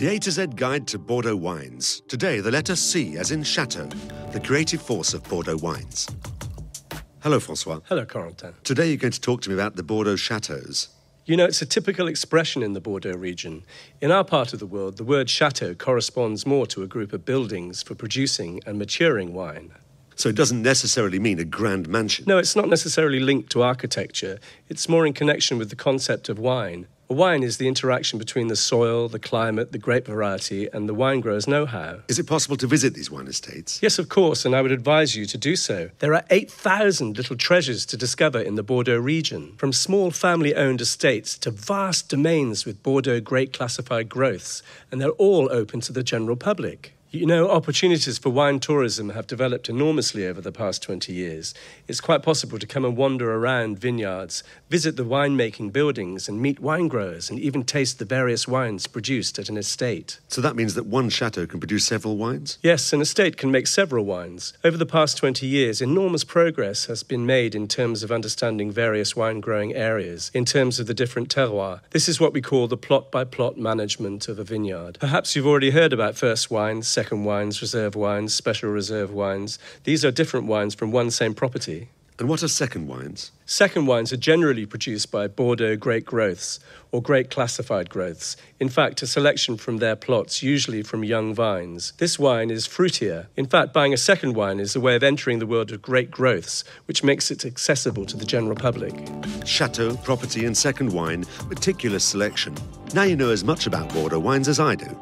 The A to Z guide to Bordeaux wines. Today, the letter C as in Chateau, the creative force of Bordeaux wines. Hello, Francois. Hello, Corentin. Today you're going to talk to me about the Bordeaux chateaux. You know, it's a typical expression in the Bordeaux region. In our part of the world, the word chateau corresponds more to a group of buildings for producing and maturing wine. So it doesn't necessarily mean a grand mansion. No, it's not necessarily linked to architecture. It's more in connection with the concept of wine. A wine is the interaction between the soil, the climate, the grape variety, and the wine grower's know-how. Is it possible to visit these wine estates? Yes, of course, and I would advise you to do so. There are 8,000 little treasures to discover in the Bordeaux region, from small family-owned estates to vast domains with Bordeaux grape-classified growths, and they're all open to the general public. You know, opportunities for wine tourism have developed enormously over the past 20 years. It's quite possible to come and wander around vineyards, visit the winemaking buildings and meet wine growers and even taste the various wines produced at an estate. So that means that one chateau can produce several wines? Yes, an estate can make several wines. Over the past 20 years, enormous progress has been made in terms of understanding various wine growing areas, in terms of the different terroirs. This is what we call the plot-by-plot management of a vineyard. Perhaps you've already heard about first wines, second wines, reserve wines, special reserve wines. These are different wines from one same property. And what are second wines? Second wines are generally produced by Bordeaux grape growths or grape classified growths. In fact, a selection from their plots, usually from young vines. This wine is fruitier. In fact, buying a second wine is a way of entering the world of grape growths, which makes it accessible to the general public. Chateau, property and second wine, meticulous selection. Now you know as much about Bordeaux wines as I do.